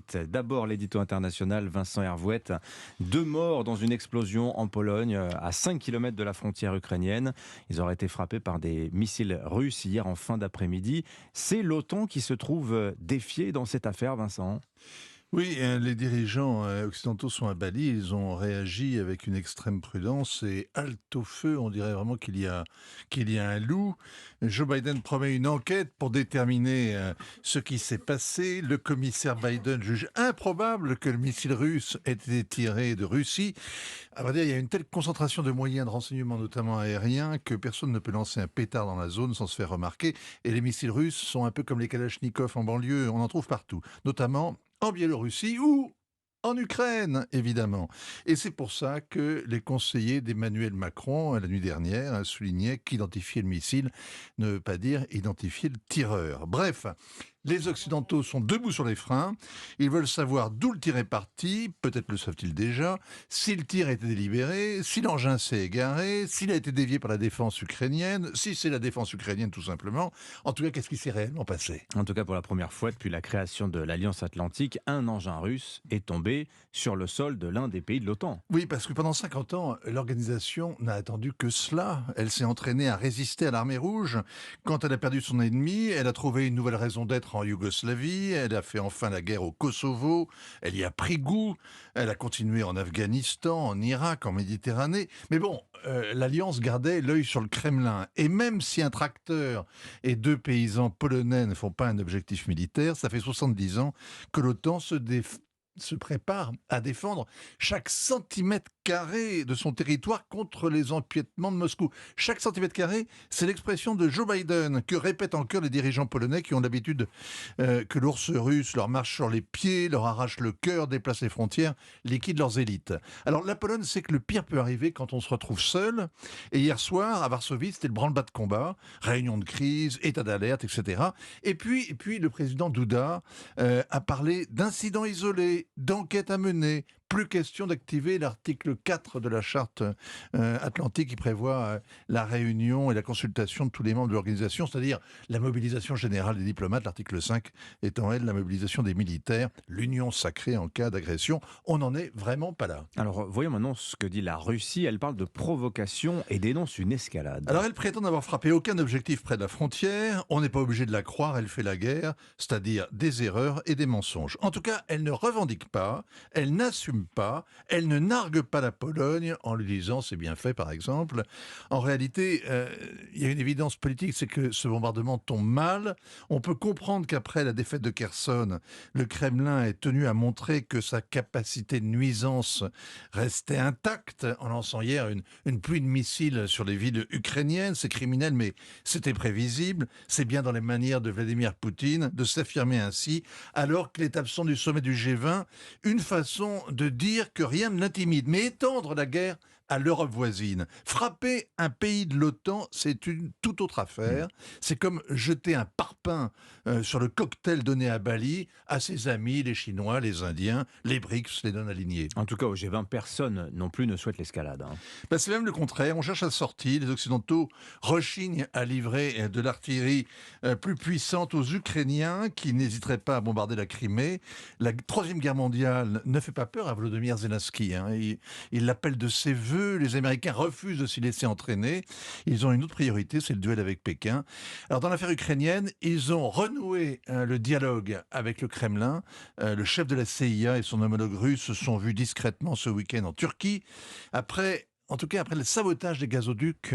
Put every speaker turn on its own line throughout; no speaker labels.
suite. D'abord l'édito international, Vincent Hervouette. 2 morts dans une explosion en Pologne, à 5 km de la frontière ukrainienne. Ils auraient été frappés par des missiles russes hier en fin d'après-midi. C'est l'OTAN qui se trouve défiée dans cette affaire, Vincent.
Oui, les dirigeants occidentaux sont à Bali, ils ont réagi avec une extrême prudence et halte au feu, on dirait vraiment qu'il y a un loup. Joe Biden promet une enquête pour déterminer ce qui s'est passé. Le commissaire Biden juge improbable que le missile russe ait été tiré de Russie. À vrai dire, il y a une telle concentration de moyens de renseignement, notamment aériens, que personne ne peut lancer un pétard dans la zone sans se faire remarquer. Et les missiles russes sont un peu comme les Kalachnikov en banlieue, on en trouve partout, notamment en Biélorussie ou en Ukraine, évidemment. Et c'est pour ça que les conseillers d'Emmanuel Macron, la nuit dernière, soulignaient qu'identifier le missile ne veut pas dire identifier le tireur. Bref, les Occidentaux sont debout sur les freins. Ils veulent savoir d'où le tir est parti, peut-être le savent-ils déjà, si le tir a été délibéré, si l'engin s'est égaré, s'il a été dévié par la défense ukrainienne, si c'est la défense ukrainienne tout simplement. En tout cas, qu'est-ce qui s'est réellement passé ?
En tout cas, pour la première fois depuis la création de l'Alliance Atlantique, un engin russe est tombé sur le sol de l'un des pays de l'OTAN.
Oui, parce que pendant 50 ans, l'organisation n'a attendu que cela. Elle s'est entraînée à résister à l'armée rouge. Quand elle a perdu son ennemi, elle a trouvé une nouvelle raison d'être en Yougoslavie. Elle a fait enfin la guerre au Kosovo. Elle y a pris goût. Elle a continué en Afghanistan, en Irak, en Méditerranée. Mais bon, l'Alliance gardait l'œil sur le Kremlin. Et même si un tracteur et 2 paysans polonais ne font pas un objectif militaire, ça fait 70 ans que l'OTAN se prépare à défendre chaque centimètre carré de son territoire contre les empiètements de Moscou. Chaque centimètre carré, c'est l'expression de Joe Biden, que répètent encore les dirigeants polonais qui ont l'habitude que l'ours russe leur marche sur les pieds, leur arrache le cœur, déplace les frontières, liquide leurs élites. Alors la Pologne sait que le pire peut arriver quand on se retrouve seul. Et hier soir, à Varsovie, c'était le branle-bas de combat, réunion de crise, état d'alerte, etc. Et puis le président Duda a parlé d'incidents isolés, d'enquêtes à mener. Plus question d'activer l'article 4 de la charte atlantique qui prévoit la réunion et la consultation de tous les membres de l'organisation, c'est-à-dire la mobilisation générale des diplomates, l'article 5 étant, elle, la mobilisation des militaires, l'union sacrée en cas d'agression. On n'en est vraiment pas là.
Alors, voyons maintenant ce que dit la Russie. Elle parle de provocation et dénonce une escalade.
Alors elle prétend n'avoir frappé aucun objectif près de la frontière, on n'est pas obligé de la croire, elle fait la guerre, c'est-à-dire des erreurs et des mensonges. En tout cas, elle ne revendique pas, elle n'assume pas, elle ne nargue pas la Pologne en lui disant c'est bien fait par exemple. En réalité, il y a une évidence politique, c'est que ce bombardement tombe mal. On peut comprendre qu'après la défaite de Kherson, le Kremlin est tenu à montrer que sa capacité de nuisance restait intacte en lançant hier une pluie de missiles sur les villes ukrainiennes. C'est criminel, mais c'était prévisible. C'est bien dans les manières de Vladimir Poutine de s'affirmer ainsi, alors qu'il est absent du sommet du G20, une façon de dire que rien ne l'intimide. Mais étendre la guerre à l'Europe voisine, frapper un pays de l'OTAN, c'est une toute autre affaire. C'est comme jeter un parpaing sur le cocktail donné à Bali à ses amis, les Chinois, les Indiens, les BRICS, les non-alignés.
En tout cas, au G20, personne non plus ne souhaite l'escalade.
C'est même le contraire. On cherche à sortir. Les Occidentaux rechignent à livrer de l'artillerie plus puissante aux Ukrainiens qui n'hésiteraient pas à bombarder la Crimée. La Troisième Guerre mondiale ne fait pas peur à Volodymyr Zelensky. Il l'appelle de ses voeux. Les Américains refusent de s'y laisser entraîner. Ils ont une autre priorité, c'est le duel avec Pékin. Alors dans l'affaire ukrainienne, ils ont renoué le dialogue avec le Kremlin. Le chef de la CIA et son homologue russe se sont vus discrètement ce week-end en Turquie. Après le sabotage des gazoducs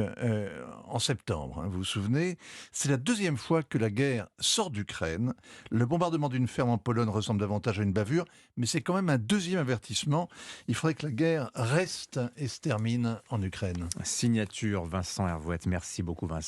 en septembre, vous vous souvenez, c'est la deuxième fois que la guerre sort d'Ukraine. Le bombardement d'une ferme en Pologne ressemble davantage à une bavure, mais c'est quand même un deuxième avertissement. Il faudrait que la guerre reste et se termine en Ukraine.
Signature Vincent Hervouette. Merci beaucoup Vincent.